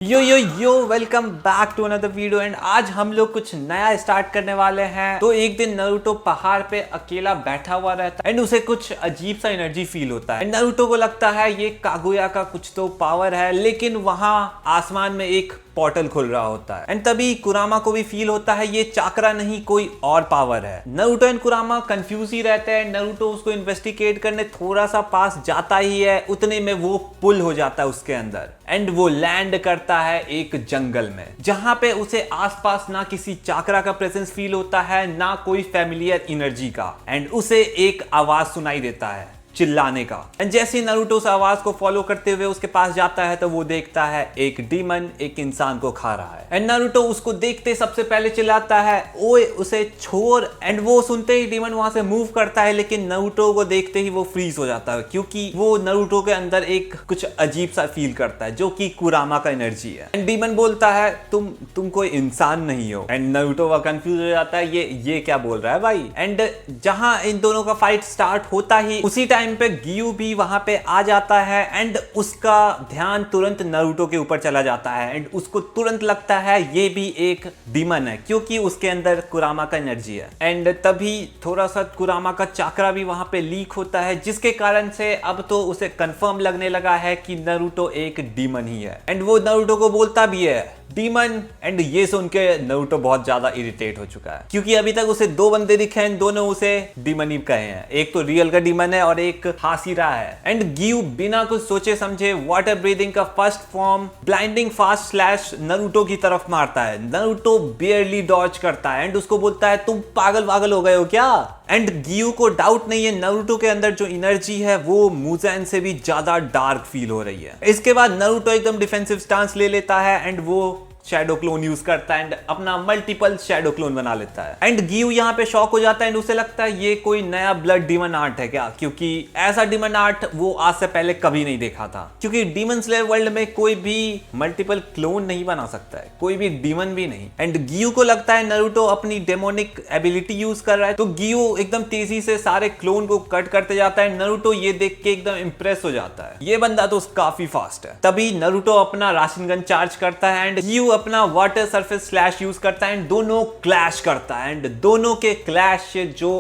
Yo yo yo welcome back to another video. And आज हम लोग कुछ नया स्टार्ट करने वाले हैं। तो एक दिन नारुतो पहाड़ पे अकेला बैठा हुआ रहता है एंड उसे कुछ अजीब सा एनर्जी फील होता है। नारुतो को लगता है ये कागुया का कुछ तो पावर है, लेकिन वहां आसमान में एक पोर्टल खुल रहा होता है। एंड तभी कुरामा को भी फील होता है ये चाकरा नहीं कोई और पावर है। नारुतो एंड कुरामा कंफ्यूज ही रहते हैं। नारुतो उसको इन्वेस्टिगेट करने थोड़ा सा पास जाता ही है, उतने में वो पुल हो जाता है उसके अंदर एंड वो लैंड करता है एक जंगल में, जहां पे उसे आसपास ना किसी चाकरा का प्रेजेंस फील होता है ना कोई फैमिलियर एनर्जी का। एंड उसे एक आवाज सुनाई देता है चिल्लाने का। एंड जैसे ही नारुतो उस आवाज को फॉलो करते हुए उसके पास जाता है तो वो देखता है एक डीमन एक इंसान को खा रहा है। एंड नारुतो उसको देखते सबसे पहले चिल्लाता है ओए उसे छोड़। एंड वो सुनते ही डीमन वहां से मूव करता है, लेकिन नारुतो को देखते ही वो फ्रीज हो जाता है, क्योंकि वो नारुतो के अंदर एक कुछ अजीब सा फील करता है जो कि कुरामा का एनर्जी है। एंड डीमन बोलता है तुम कोई इंसान नहीं हो। एंड नारुतो वह कंफ्यूज हो जाता है ये क्या बोल रहा है भाई। एंड जहां इन दोनों का फाइट स्टार्ट होता ही उसी टाइम पे गियू भी वहां पे आ जाता है एंड उसका ध्यान तुरंत नारुतो के ऊपर चला जाता है। एंड उसको तुरंत लगता है ये भी एक डीमन है, क्योंकि उसके अंदर कुरामा का एनर्जी है। एंड तभी थोड़ा सा कुरामा का चाकरा भी वहां पे लीक होता है, जिसके कारण से अब तो उसे कंफर्म लगने लगा है कि नारुतो एक डीमन ही है। एंड वो नारुतो को बोलता भी है डीमन। एंड ये सुन के नारुतो बहुत ज्यादा इरिटेट हो चुका है, क्योंकि अभी तक उसे दो बंदे दिखे हैं, दोनों उसे डीमन ही कहे हैं। एक तो रियल का डीमन है और एक हासिरा है। एंड गियू बिना कुछ सोचे समझे वाटर ब्रीदिंग का first form blinding fast slash Naruto की तरफ मारता है। नारुतो बियरली डॉज करता है एंड उसको बोलता है तुम पागल हो गए हो क्या। एंड गियू को डाउट नहीं है नारुतो के अंदर जो एनर्जी है वो मुज़ेन से भी ज्यादा डार्क फील हो रही है। इसके बाद नारुतो एकदम डिफेंसिव स्टांस ले लेता है एंड वो शैडो क्लोन यूज करता है एंड अपना मल्टीपल शैडो क्लोन बना लेता है। एंड गियू यहाँ पे शॉक हो जाता है एंड उसे लगता है ये कोई नया ब्लड डीमन आर्ट है क्या, क्योंकि ऐसा डीमन आर्ट वो आज से पहले कभी नहीं देखा था। क्योंकि डीमन स्लेयर वर्ल्ड में कोई भी मल्टीपल क्लोन नहीं बना सकता है, कोई भी डीमन भी नहीं। एंड गियू को लगता है नारुतो अपनी डेमोनिक एबिलिटी यूज कर रहा है, तो गियू एकदम तेजी से सारे क्लोन को कट करते जाता है। नारुतो ये देख के एकदम इंप्रेस हो जाता है, ये बंदा तो काफी फास्ट है। तभी नारुतो अपना राशिनगन चार्ज करता है एंड गियू अपना वाटर सरफेस स्लैश यूज करता है एंड दोनों क्लैश करता है। एंड दोनों के क्लैश से जो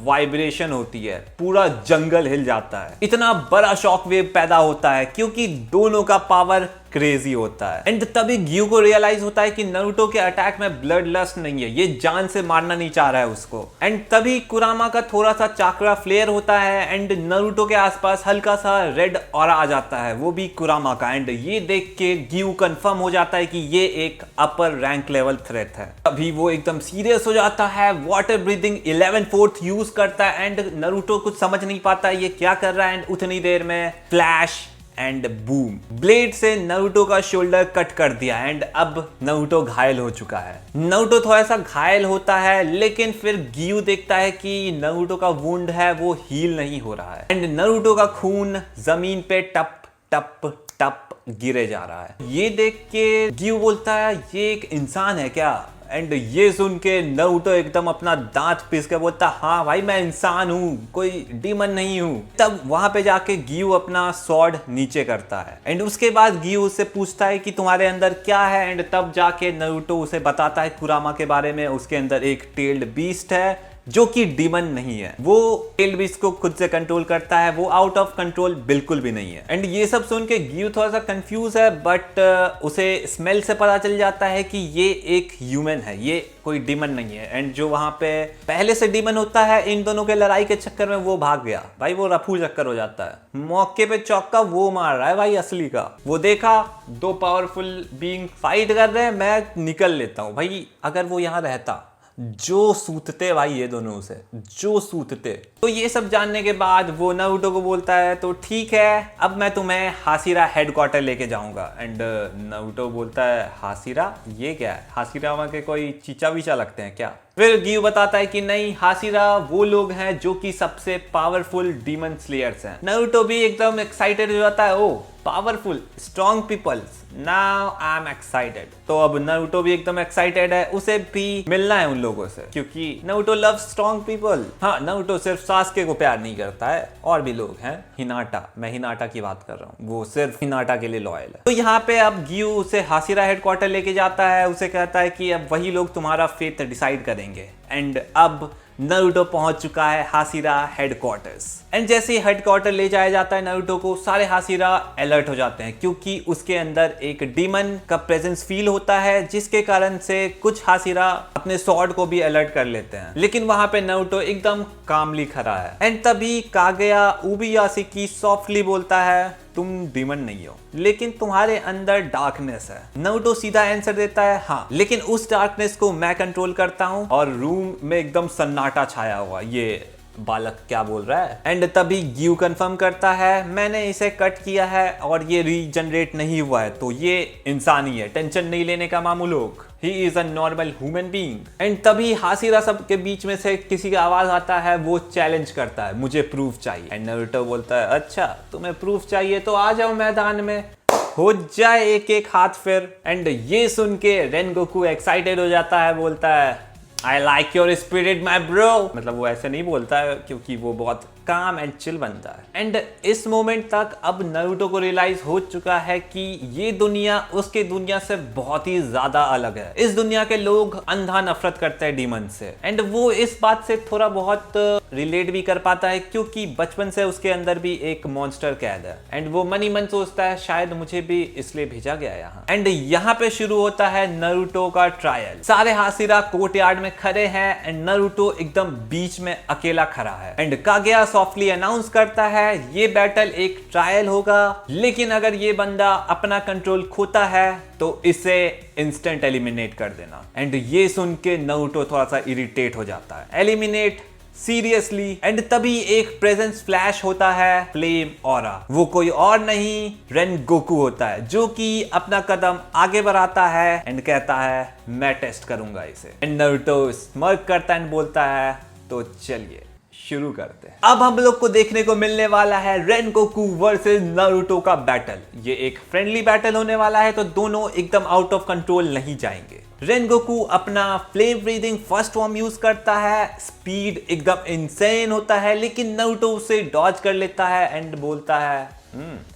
वाइब्रेशन होती है पूरा जंगल हिल जाता है। इतना बड़ा शॉक वेव पैदा होता है क्योंकि दोनों का पावर क्रेजी होता है। एंड तभी गियू को रियलाइज होता है कि नारुतो के अटैक में ब्लड लस्ट नहीं है, ये जान से मारना नहीं चाह रहा है उसको। एंड तभी कुरामा का थोड़ा सा चाकरा फ्लेयर होता है एंड नारुतो के आसपास हल्का सा रेड ऑरा आ जाता है, वो भी कुरामा का। एंड ये देख के गियू कंफर्म हो जाता है कि ये एक अपर रैंक लेवल थ्रेट है। अभी वो एकदम सीरियस हो जाता है, वाटर ब्रीदिंग 11/4 यूज करता है एंड नारुतो कुछ समझ नहीं पाता ये क्या कर रहा है। एंड उतनी देर में फ्लैश एंड बूम, ब्लेड से नारुतो का शोल्डर कट कर दिया एंड अब नारुतो घायल हो चुका है। नारुतो थोड़ा सा घायल होता है, लेकिन फिर गियू देखता है कि नारुतो का वुंड है वो हील नहीं हो रहा है एंड नारुतो का खून जमीन पे टप टप टप गिरे जा रहा है। ये देख के गियू बोलता है ये एक इंसान है क्या। एंड ये सुन के नारुतो एकदम अपना दांत पीस के बोलता हाँ भाई मैं इंसान हूं, कोई डीमन नहीं हूं। तब वहां पे जाके गियू अपना स्वॉर्ड नीचे करता है एंड उसके बाद गियू उससे पूछता है कि तुम्हारे अंदर क्या है। एंड तब जाके नारुतो उसे बताता है कुरामा के बारे में, उसके अंदर एक टेल्ड बीस्ट है जो कि डीमन नहीं है। वो टेल्ड बीस्ट को खुद से कंट्रोल करता है, वो आउट ऑफ कंट्रोल बिल्कुल भी नहीं है। एंड ये सब सुन के गियू थोड़ा सा कंफ्यूज है, बट उसे स्मेल से पता चल जाता है कि ये एक ह्यूमन है, ये कोई डीमन नहीं है। एंड जो वहां पे पहले से डीमन होता है इन दोनों के लड़ाई के चक्कर में वो भाग गया भाई, वो रफू चक्कर हो जाता है। मौके पे चौका वो मार रहा है भाई असली का। वो देखा दो पावरफुल बीइंग फाइट कर रहे हैं, मैं निकल लेता हूं भाई। अगर वो यहां रहता जो सूतते भाई ये दोनों उसे जो सूतते। तो ये सब जानने के बाद वो नारुतो को बोलता है तो ठीक है अब मैं तुम्हें हासिरा हेडक्वार्टर लेके जाऊंगा। एंड नारुतो बोलता है हासिरा ये क्या है, हासिरा वहां के कोई चीचा वीचा लगते हैं क्या। फिर गियू बताता है कि नहीं, हाशिरा वो लोग हैं जो कि सबसे पावरफुल डीमन स्लेयर्स हैं। नारुतो भी एकदम एक्साइटेड हो जाता है, oh powerful strong peoples, now I am excited. तो अब नारुतो भी एकदम एक्साइटेड है, उसे भी मिलना है उन लोगों से, क्योंकि नारुतो लव स्ट्रॉन्ग पीपल। हाँ, नारुतो सिर्फ सास्के को प्यार नहीं करता है, और भी लोग हैं, हिनाटा, मैं हिनाटा की बात कर रहा हूँ, वो सिर्फ हिनाटा के लिए लॉयल है। तो यहाँ पे अब गियू उसे हाशिरा हेडक्वार्टर लेके जाता है, उसे कहता है कि अब वही लोग तुम्हारा फेट डिसाइड करेंगे। एंड अब नारुतो पहुंच चुका है हाशिरा हेडक्वार्टर्स। एंड जैसे ही हेडक्वार्टर ले जाया जाता है नारुतो को, सारे हाशिरा अलर्ट हो जाते हैं, क्योंकि उसके अंदर एक डीमन का प्रेजेंस फील होता है, जिसके कारण से कुछ हाशिरा अपने स्वॉर्ड को भी अलर्ट कर लेते हैं। लेकिन वहां पे नारुतो एकदम कामली खड़ा है। एंड तभी कागेया उबियासुकी सॉफ्टली बोलता है, तुम डीमन नहीं हो, लेकिन तुम्हारे अंदर डार्कनेस है। नारुतो सीधा आंसर देता है, हाँ, लेकिन उस डार्कनेस को मैं कंट्रोल करता हूँ। और रूम में एकदम सन्नाटा छाया हुआ, ये बालक क्या बोल रहा है। एंड तभी गियू कंफर्म करता है, मैंने इसे कट किया है और ये रीजनरेट नहीं हुआ है, तो ये इंसान ही है, टेंशन नहीं लेने का मामू लोग, he is a normal human being. And तभी हाशिरा सब के बीच में से किसी का आवाज आता है, वो चैलेंज करता है, मुझे प्रूफ चाहिए। एंड नारुतो बोलता है, अच्छा तुम्हें प्रूफ चाहिए तो आ जाओ मैदान में, हो जाए एक एक हाथ फिर। एंड ये सुन के रेनगोकू एक्साइटेड हो जाता है, बोलता है, I like your spirit my bro। मतलब वो ऐसे नहीं बोलता है, क्योंकि वो बहुत काम एंड चिल बनता है। एंड इस मोमेंट तक अब नारुतो को रियलाइज हो चुका है कि ये दुनिया उसके दुनिया से बहुत ही ज्यादा अलग है। इस दुनिया के लोग अंधा नफरत करते हैं डीमन से। एंड वो इस बात से थोड़ा बहुत रिलेट भी कर पाता है, क्योंकि बचपन से उसके अंदर भी एक मॉन्स्टर कैद है। एंड वो मन ही मन सोचता है, शायद मुझे भी इसलिए भेजा गया यहाँ। एंड यहाँ पे शुरू होता है नारुतो का ट्रायल। सारे हाशिरा कोर्टयार्ड में खड़े हैं एंड नारुतो एकदम बीच में अकेला खड़ा है। एंड कागेया सॉफ्टली अनाउंस करता है, ये बैटल एक ट्रायल होगा, लेकिन अगर ये बंदा अपना कंट्रोल खोता है तो इसे इंस्टेंट एलिमिनेट कर देना। एंड ये सुन के नारुतो थोड़ा सा इरिटेट हो जाता है, एलिमिनेट सीरियसली। एंड तभी एक प्रेजेंस फ्लैश होता है, फ्लेम ऑरा। वो कोई और नहीं, रेनगोकू होता है, जो कि अपना कदम आगे बढ़ाता है एंड कहता है, मैं टेस्ट करूंगा इसे। एंड नारुतो स्मर्क करता है एंड बोलता है, तो चलिए शुरू करते हैं। अब हम लोग को देखने को मिलने वाला है रेनगोकू वर्सेस नारुतो का बैटल। ये एक फ्रेंडली बैटल होने वाला है, तो दोनों एकदम आउट ऑफ कंट्रोल नहीं जाएंगे। रेनगोकू अपना flame breathing first form use करता है, स्पीड एकदम इंसेन होता है, लेकिन नारुतो उसे डॉज कर लेता है एंड बोलता है,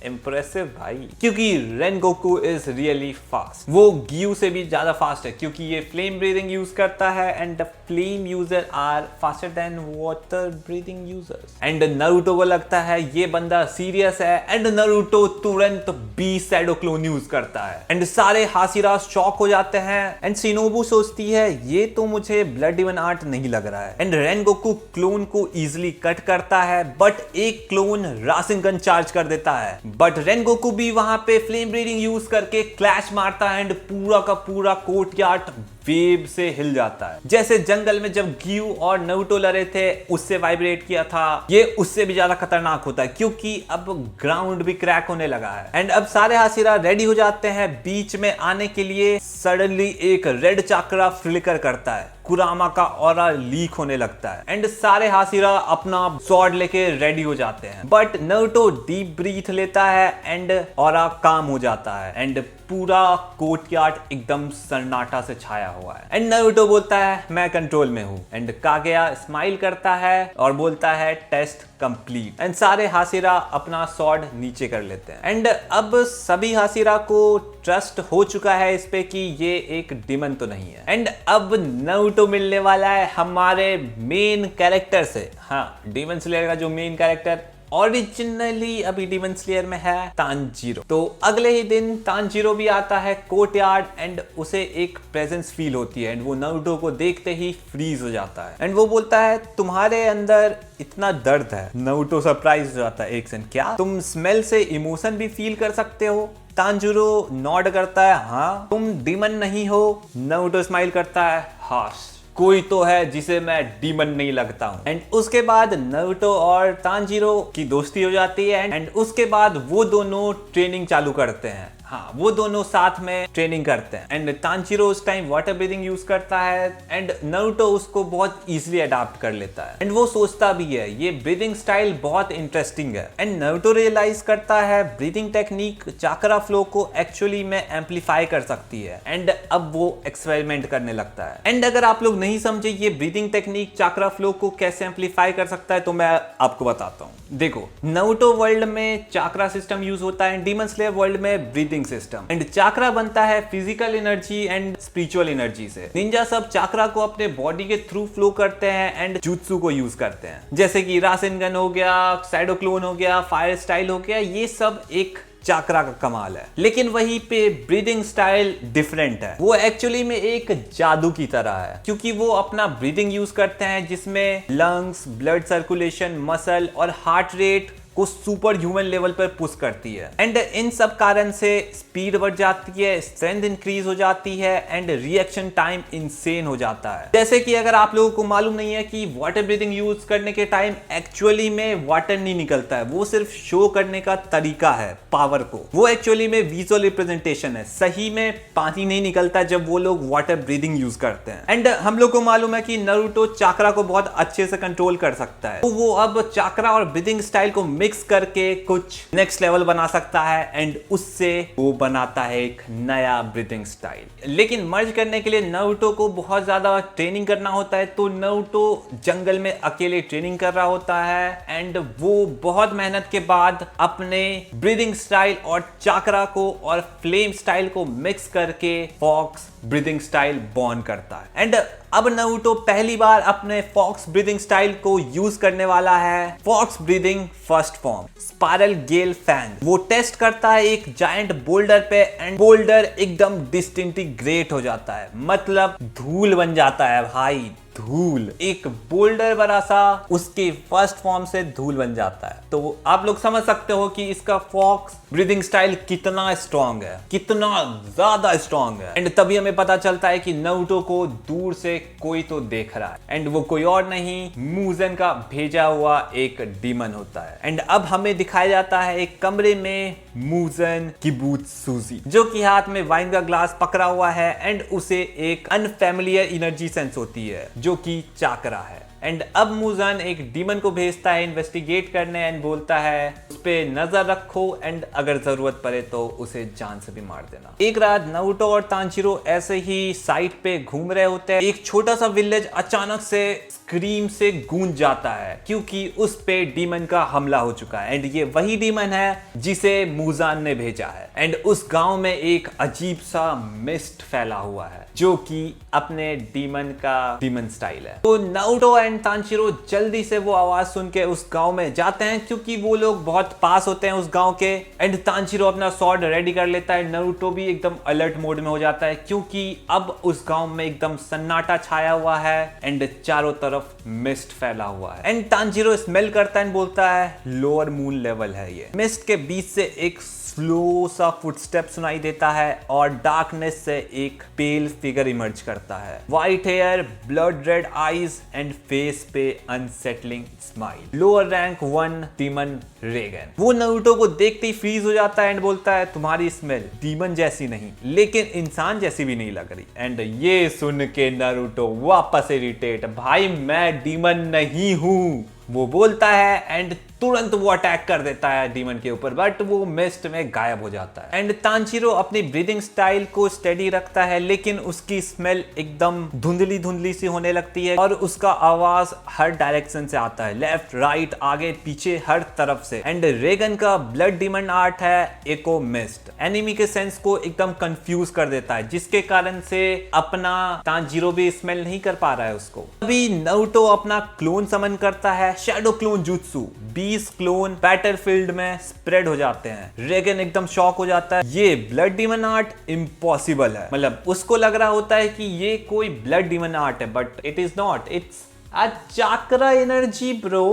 इम्प्रेसिव भाई, क्योंकि रेनगोकू इज रियली फास्ट। वो गियू से भी ज्यादा फास्ट है, क्योंकि ये फ्लेम ब्रीदिंग यूज करता है and flame user are faster than water breathing users. And Naruto को लगता है ये बंदा सीरियस है, एंड नारुतो तुरंत बीस्ट शैडो क्लोन यूज करता है। एंड सारे हाशिरा शॉक हो जाते हैं। एंड शिनोबू सोचती है, ये तो मुझे ब्लड डिमन आर्ट नहीं लग रहा है। एंड रेनगोकू क्लोन को इजिली कट करता है, बट एक क्लोन रासेनगन चार्ज कर देता है। बट रेनगोकू भी वहां पे फ्लेम ब्रीदिंग यूज करके क्लैश मारता है एंड पूरा का पूरा कोर्टयार्ड वेव से हिल जाता है। जैसे जंगल में जब गियू और नारुतो लड़े थे उससे वाइब्रेट किया था, ये उससे भी ज्यादा खतरनाक होता है, क्योंकि अब ग्राउंड भी क्रैक होने लगा है। एंड अब सारे हाशिरा रेडी हो जाते हैं बीच में आने के लिए। सडनली एक रेड चाकरा फ्लिकर करता है, कुरामा का ऑरा लीक होने लगता है एंड सारे हाशिरा अपना स्वॉर्ड लेके रेडी हो जाते हैं। बट नारुतो डीप ब्रीथ लेता है एंड ऑरा काम हो जाता है एंड पूरा कोर्टयार्ड एकदम सन्नाटा से छाया हुआ है। एंड नारुतो बोलता है, मैं कंट्रोल में हूँ। एंड कागेया स्माइल करता है और बोलता है, टेस्ट कंप्लीट। एंड सारे हाशिरा अपना स्वॉर्ड नीचे कर लेते हैं। एंड अब सभी हाशिरा को ट्रस्ट हो चुका है इस पे कि ये एक डिमन तो नहीं है। एंड अब नारुतो मिलने वाला है हमारे मेन कैरेक्टर से। हाँ, डिमन स्लेयर का जो मेन कैरेक्टर ओरिजिनली अभी डिमन स्लेयर में है, तांजीरो। तो अगले ही दिन तांजीरो भी आता है कोर्टयार्ड एंड उसे एक प्रेजेंस फील होती है एंड वो नारुतो को देखते ही फ्रीज हो जाता है। एंड वो बोलता है, तुम्हारे अंदर इतना दर्द है। नारुतो सरप्राइज हो जाता है, एक सेकंड, क्या तुम स्मेल से इमोशन भी फील कर सकते हो? तांजीरो नॉड करता है, हाँ। तुम डीमन नहीं हो? नारुतो स्माइल करता है, हाश, कोई तो है जिसे मैं डीमन नहीं लगता हूं। एंड उसके बाद नारुतो और तांजीरो की दोस्ती हो जाती है एंड उसके बाद वो दोनों ट्रेनिंग चालू करते हैं। हाँ, वो दोनों साथ में ट्रेनिंग करते हैं एंड तांजीरो उस टाइम वाटर ब्रीदिंग यूज करता है एंड नारुतो उसको बहुत इजीली अडॉप्ट कर लेता है एंड वो सोचता भी है ये ब्रीदिंग स्टाइल बहुत इंटरेस्टिंग है एंड नारुतो रियलाइज करता है ब्रीदिंग टेक्निक चाक्रा फ्लो को एक्चुअली में एम्पलीफाई कर सकती है एंड अब वो एक्सपेरिमेंट करने लगता है। एंड अगर आप लोग नहीं समझे ये ब्रीदिंग टेक्निक चाक्रा फ्लो को कैसे एम्पलीफाई कर सकता है तो मैं आपको बताता हूँ। देखो, नारुतो वर्ल्ड में चाक्रा सिस्टम यूज होता है, डीमन स्लेयर वर्ल्ड में ब्रीदिंग सिस्टम एंड चाक्रा बनता है physical energy and spiritual energy से। निंजा सब चाक्रा को अपने बॉडी के थ्रू फ्लो करते हैं एंड जुत्सु को यूज करते हैं, जैसे कि रासेनगन हो गया, शैडो क्लोन हो गया, फायर स्टाइल हो गया, ये सब एक चाक्रा का कमाल है। लेकिन वहीं पे ब्रीदिंग स्टाइल डिफरेंट है, वो एक्चुअली में एक जादू की तरह है क्योंकि वो अपना ब्रीदिंग यूज करते हैं जिसमें लंग्स, ब्लड सर्कुलेशन, मसल और हार्ट रेट को सुपर ह्यूमन लेवल पर पुश करती है एंड इन सब कारण से स्पीड बढ़ जाती है, स्ट्रेंथ इंक्रीज हो जाती है एंड रिएक्शन टाइम इंसेन हो जाता है। जैसे कि अगर आप लोगों को मालूम नहीं है कि वाटर ब्रीदिंग यूज करने के टाइम एक्चुअली में वाटर नहीं निकलता है, वो सिर्फ शो करने का तरीका है पावर को, वो एक्चुअली में विजुअल रिप्रेजेंटेशन है। सही में पानी नहीं निकलता जब वो लोग वाटर ब्रीदिंग यूज करते हैं एंड हम लोग को मालूम है कि नारुतो चाक्रा को बहुत अच्छे से कंट्रोल कर सकता है, तो वो अब चाक्रा और ब्रीदिंग स्टाइल को मिक्स करके कुछ नेक्स्ट लेवल बना सकता है एंड उससे वो बनाता है एक नया ब्रीदिंग स्टाइल। लेकिन मर्ज करने के लिए नारुतो को बहुत ज्यादा ट्रेनिंग करना होता है, तो नारुतो जंगल में अकेले ट्रेनिंग कर रहा होता है एंड वो बहुत मेहनत के बाद अपने ब्रीदिंग स्टाइल और चाक्रा को और फ्लेम स्टाइल को मिक्स करके फॉक्स ब्रीदिंग स्टाइल बॉर्न करता है एंड अब नारुतो पहली बार अपने फॉक्स ब्रीदिंग स्टाइल को यूज करने वाला है fox breathing first form spiral gale fan. वो टेस्ट करता है एक जायंट बोल्डर पे एंड बोल्डर एकदम डिसइंटीग्रेट हो जाता है, मतलब धूल बन जाता है भाई, धूल। एक बोल्डर बड़ा सा उसके फर्स्ट फॉर्म से धूल बन जाता है। तो आप लोग समझ सकते हो कि इसका फॉक्स ब्रीदिंग स्टाइल कितना स्ट्रांग है, कितना ज्यादा स्ट्रांग है एंड तभी हमें पता चलता है कि नारुतो को दूर से कोई तो देख रहा है एंड वो कोई और नहीं मुजेन का भेजा हुआ एक डीमन होता है। एंड अब हमें दिखाया जाता है एक कमरे में मुजेन किबुत्सुजी जो कि हाथ में वाइन का ग्लास पकड़ा हुआ है एंड उसे एक अनफैमिलियर एनर्जी सेंस होती है जो कि चाक्रा है एंड अब मुजेन एक डीमन को भेजता है इन्वेस्टिगेट करने एंड बोलता है उस पे नजर रखो एंड अगर जरूरत पड़े तो उसे जान से भी मार देना। एक रात नारुतो और तांजीरो ऐसे ही साइट पे घूम रहे होते हैं, एक छोटा सा विलेज अचानक से स्क्रीम से गूंज जाता है क्योंकि उस पे डीमन का हमला हो चुका है एंड ये वही डीमन है जिसे मुजेन ने भेजा है एंड उस गांव में एक अजीब सा मिस्ट फैला हुआ है जो कि अपने डीमन का डीमन स्टाइल है। तो नारुतो एंड तांजीरो जल्दी से वो आवाज सुन के उस गांव में जाते हैं क्योंकि वो लोग बहुत पास होते हैं उस गांव के एंड तांजीरो अपना स्वॉर्ड रेडी कर लेता है। नारुतो भी एकदम अलर्ट मोड में हो जाता है क्योंकि अब उस गांव में एकदम सन्नाटा छाया हुआ है एंड चारों तरफ मिस्ट फैला हुआ है एंड तांजीरो स्मेल करता है एंड बोलता है लोअर मून लेवल है ये। मिस्ट के बीच से एक स्लो सा फुटस्टेप सुनाई देता है और डार्कनेस से एक पेल फिगर इमर्ज करता है, white hair, blood red eyes and face पे unsettling smile. Lower rank 1 demon Regan. वो नारुतो को देखते ही फ्रीज हो जाता है एंड बोलता है तुम्हारी स्मेल डीमन जैसी नहीं लेकिन इंसान जैसी भी नहीं लग रही एंड ये सुन के नारुतो वापस इरिटेट, भाई मैं डीमन नहीं हूं वो बोलता है एंड तुरंत वो अटैक कर देता है डीमन के ऊपर बट वो मिस्ट में गायब हो जाता है एंड तांजीरो अपनी ब्रीदिंग स्टाइल को स्टेडी रखता है लेकिन उसकी स्मेल एकदम धुंधली धुंधली सी होने लगती है और उसका आवाज हर डायरेक्शन से आता है, लेफ्ट राइट आगे पीछे हर तरफ से एंड रेगन का ब्लड डीमन आर्ट है एको मिस्ट, एनिमी के सेंस को एकदम कंफ्यूज कर देता है जिसके कारण से अपना तांजीरो भी स्मेल नहीं कर पा रहा है उसको। अभी नारुतो अपना क्लोन समन करता है shadow clone jutsu, 20 clone battlefield में स्प्रेड हो जाते हैं। रेगन एकदम शॉक हो जाता है, ये ब्लड डीमन आर्ट इम्पॉसिबल है, मतलब उसको लग रहा होता है कि ये कोई ब्लड डीमन आर्ट है but it is not, it's a chakra energy bro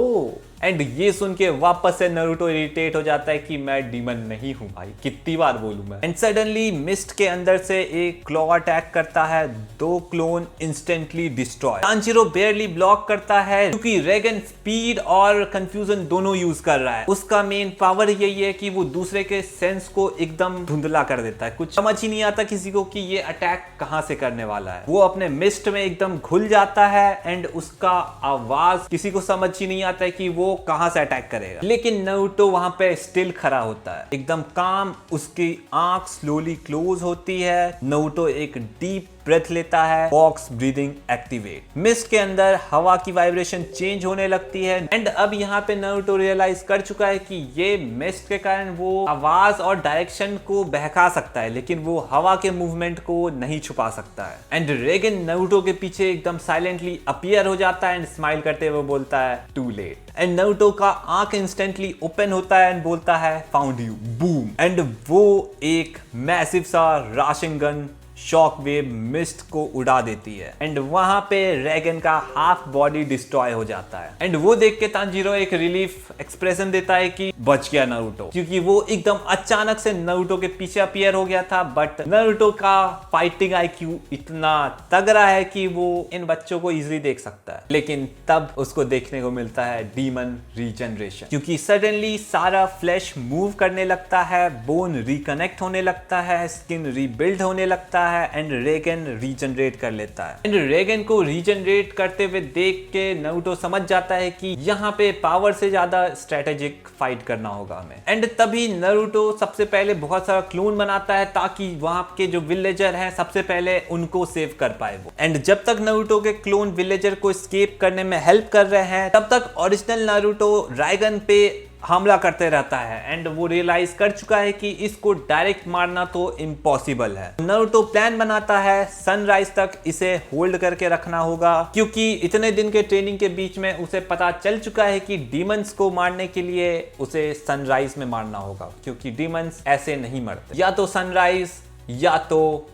and ये सुन के वापस से नारुतो इरिटेट हो जाता है कि मैं डीमन नहीं हूं भाई, कितनी बार बोलूं मैं। एंड सडनली मिस्ट के अंदर से एक क्लॉ अटैक करता है, 2 clone instantly destroy. Tanjiro बेयरली block करता है क्योंकि रेगन स्पीड और कंफ्यूजन दोनों यूज कर रहा है। उसका मेन पावर यही है कि वो दूसरे के सेंस को एकदम धुंधला कर देता है, कुछ समझ ही नहीं आता किसी को कि ये अटैक कहां से करने वाला है। वो अपने मिस्ट में एकदम घुल जाता है एंड उसका आवाज किसी को समझ ही नहीं आता है कि वो कहां से अटैक करेगा। लेकिन नारुतो वहां पे स्टिल खड़ा होता है, एकदम काम। उसकी आंख स्लोली क्लोज होती है। नारुतो एक डीप ब्रेथ लेता है, फॉक्स ब्रीदिंग एक्टिवेट। मिस्ट के अंदर हवा की वाइब्रेशन चेंज होने लगती है एंड अब यहाँ पे नारुतो रियलाइज कर चुका है कि ये मिस्ट के कारण वो आवाज और डायरेक्शन को बहका सकता है, लेकिन वो हवा के मूवमेंट को नहीं छुपा सकता है। एंड रेगन नारुतो के पीछे एकदम साइलेंटली अपीयर हो जाता है एंड स्माइल करते हुए बोलता है टू लेट। एंड नारुतो का आंख इंस्टेंटली ओपन होता है एंड बोलता है फाउंड यू, बूम। एंड वो एक मैसिव सा राशिंगन शॉक वेव मिस्ट को उड़ा देती है एंड वहां पे रेगन का हाफ बॉडी डिस्ट्रॉय हो जाता है। एंड वो देख के तांजीरो एक रिलीफ एक्सप्रेशन देता है कि बच गया नारुतो, क्योंकि वो एकदम अचानक से नारुतो के पीछे अपीयर हो गया था। बट नारुतो का फाइटिंग आईक्यू इतना तगड़ा है कि वो इन बच्चों को इजीली देख सकता है। लेकिन तब उसको देखने को मिलता है डीमन रीजनरेशन, क्योंकि सडनली सारा फ्लैश मूव करने लगता है, बोन रिकनेक्ट होने लगता है, स्किन रीबिल्ड होने लगता है एंड रेगन रीजनरेट कर लेता है। एंड रेगन को रीजनरेट करते हुए देख के नारुतो समझ जाता है कि यहाँ पे पावर से ज्यादा स्ट्रेटेजिक फाइट करना होगा हमें। एंड तभी नारुतो सबसे पहले बहुत सारा क्लोन बनाता है ताकि वहां के जो विलेजर हैं सबसे पहले उनको सेव कर पाए वो। एंड जब तक नारुतो के क्लोन विलेजर को एस्केप करने में हेल्प कर रहे हैं तब तक ओरिजिनल नारुतो राइगन पे हमला करते रहता है एंड वो रियलाइज कर चुका है कि इसको डायरेक्ट मारना तो इम्पॉसिबल है। नारुतो प्लान बनाता है सनराइज तक इसे होल्ड करके रखना होगा, क्योंकि इतने दिन के ट्रेनिंग के बीच में उसे पता चल चुका है कि डीमंस को मारने के लिए उसे सनराइज में मारना होगा, क्योंकि डीमंस ऐसे नहीं मरते, या तो सनराइज या तो।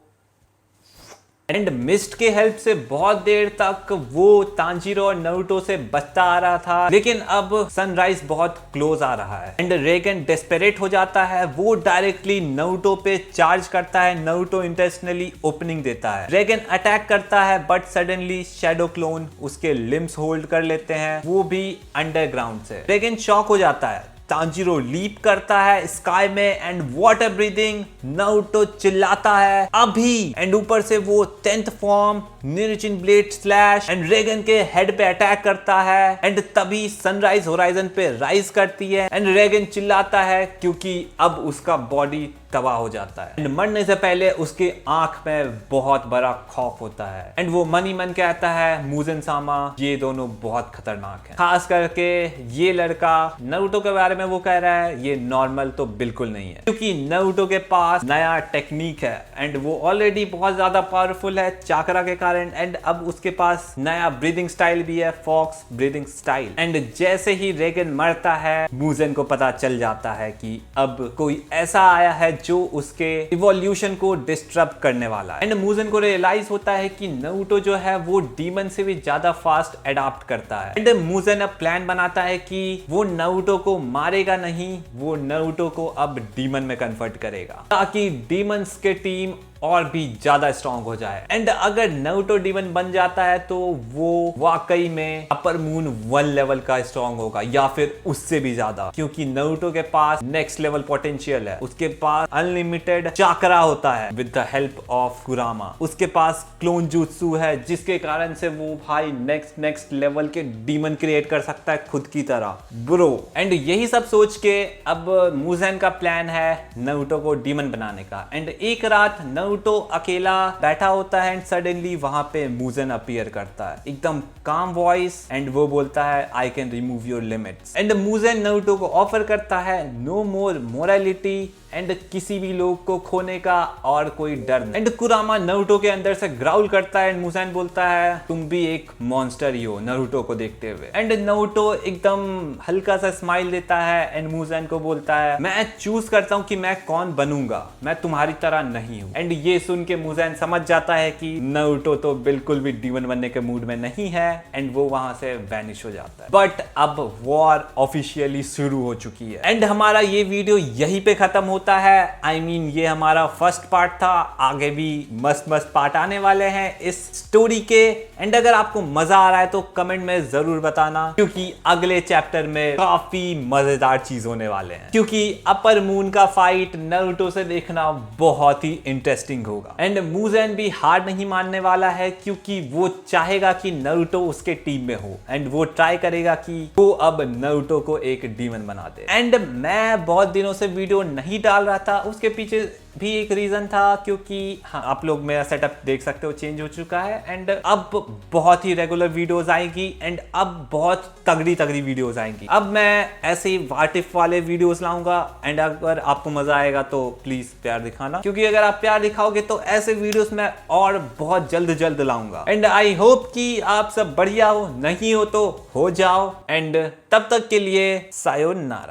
एंड मिस्ट के हेल्प से बहुत देर तक वो तांजीरो और नारुतो से बचता आ रहा था, लेकिन अब सनराइज बहुत क्लोज आ रहा है एंड रेगन डेस्परेट हो जाता है। वो डायरेक्टली नारुतो पे चार्ज करता है। नारुतो इंटेंशनली ओपनिंग देता है, रेगन अटैक करता है बट सडनली शैडो क्लोन उसके लिम्स होल्ड कर लेते हैं, वो भी अंडरग्राउंड से। रेगन शॉक हो जाता है, तांजीरो लीप करता है स्काई में एंड वाटर ब्रीदिंग। नारुतो चिल्लाता है अभी एंड ऊपर से वो 10th फॉर्म निरचिन ब्लेड स्लैश एंड रेगन के हेड पे अटैक करता है। एंड तभी सनराइज होराइजन पे राइज करती है एंड रेगन चिल्लाता है क्योंकि अब उसका बॉडी तबाह हो जाता है एंड मरने से पहले उसकी आंख में बहुत बड़ा खौफ होता है एंड वो मन ही मन कहता है मुजेन सामा ये दोनों बहुत खतरनाक हैं। खास करके ये लड़का नारुतो के बारे में वो कह रहा है ये नॉर्मल तो बिल्कुल नहीं है, क्योंकि नारुतो के पास नया टेक्निक है एंड वो ऑलरेडी बहुत ज्यादा पावरफुल है चाकरा के कारण। एंड अब उसके पास नया ब्रीदिंग स्टाइल भी है, फॉक्स ब्रीदिंग स्टाइल। एंड जैसे ही रेगन मरता है मुजेन को पता चल जाता है कि अब कोई ऐसा आया है जो उसके इवोल्यूशन को डिस्टर्ब करने वाला है। एंड मुजेन को रियलाइज होता है कि नारुतो जो है वो डीमन से भी ज्यादा फास्ट अडॉप्ट करता है। एंड मुजेन अब प्लान बनाता है कि वो नारुतो को मारेगा नहीं, वो नारुतो को अब डीमन में कन्वर्ट करेगा ताकि डीमंस के टीम और भी ज्यादा स्ट्रॉन्ग हो जाए। एंड अगर नारुतो डीमन बन जाता है तो वो वाकई में अपर मून 1 लेवल का स्ट्रॉन्ग होगा या फिर उससे भी ज्यादा, क्योंकि नारुतो के पास नेक्स्ट लेवल पोटेंशियल है। उसके पास अनलिमिटेड चाकरा होता है विद द हेल्प ऑफ कुरामा। उसके पास क्लोन जुत्सु है जिसके कारण से वो भाई नेक्स्ट लेवल के डीमन क्रिएट कर सकता है खुद की तरह ब्रो। एंड यही सब सोच के अब मुजेन का प्लान है नारुतो को डीमन बनाने का। एंड एक रात नारुतो अकेला बैठा होता है एंड सडनली वहां पे मुजेन अपीयर करता है, एकदम काम वॉइस एंड वो बोलता है I can remove your limits. And Muzan Naruto को ऑफर करता है नो मोर मोरालिटी एंड किसी भी लोग को खोने का और कोई डर नहीं। एंड कुरामा नारुतो के अंदर से ग्राउल करता है एंड मुज़ेन बोलता है तुम भी एक मॉन्स्टर ही हो नारुतो को देखते हुए। एंड नारुतो एकदम हल्का सा स्माइल देता है एंड मुज़ेन को बोलता है मैं चूज करता हूँ कि मैं कौन बनूंगा, मैं तुम्हारी तरह नहीं हूँ। एंड ये सुन के मुज़ेन समझ जाता है कि नारुतो तो बिल्कुल भी डीमन बनने के मूड में नहीं है एंड वो वहां से वैनिश हो जाता है। बट अब वॉर ऑफिशियली शुरू हो चुकी है एंड हमारा ये वीडियो यहीं पे खत्म होता है। I mean, ये हमारा फर्स्ट पार्ट था, आगे भी मस्त मस्त पार्ट आने वाले हैं इस स्टोरी के। एंड अगर आपको मजा आ रहा है तो कमेंट में जरूर बताना, क्योंकि अगले चैप्टर में काफी मजेदार चीज होने वाले हैं, क्योंकि अपर मून का फाइट नारुतो से देखना बहुत ही इंटरेस्टिंग होगा। एंड मुज़ेन भी हार नहीं मानने वाला है, क्योंकि वो चाहेगा कि नारुतो उसके टीम में हो एंड वो ट्राई करेगा कि वो अब नारुतो को एक डीमन बना दे। एंड मैं बहुत दिनों से वीडियो नहीं डाल रहा था, उसके पीछे भी एक रीजन था, क्योंकि हाँ आप लोग मेरा सेटअप देख सकते हो चेंज हो चुका है एंड अब बहुत ही रेगुलर वीडियोस आएंगी एंड अब बहुत तगड़ी तगड़ी वीडियोस आएंगी। अब मैं ऐसे ही व्हाट इफ वाले वीडियोस लाऊंगा एंड अगर आपको मजा आएगा तो प्लीज प्यार दिखाना, क्योंकि अगर आप प्यार दिखाओगे तो ऐसे वीडियोस मैं और बहुत जल्द लाऊंगा। एंड आई होप कि आप सब बढ़िया हो, नहीं हो तो हो जाओ। एंड तब तक के लिए सायोनारा।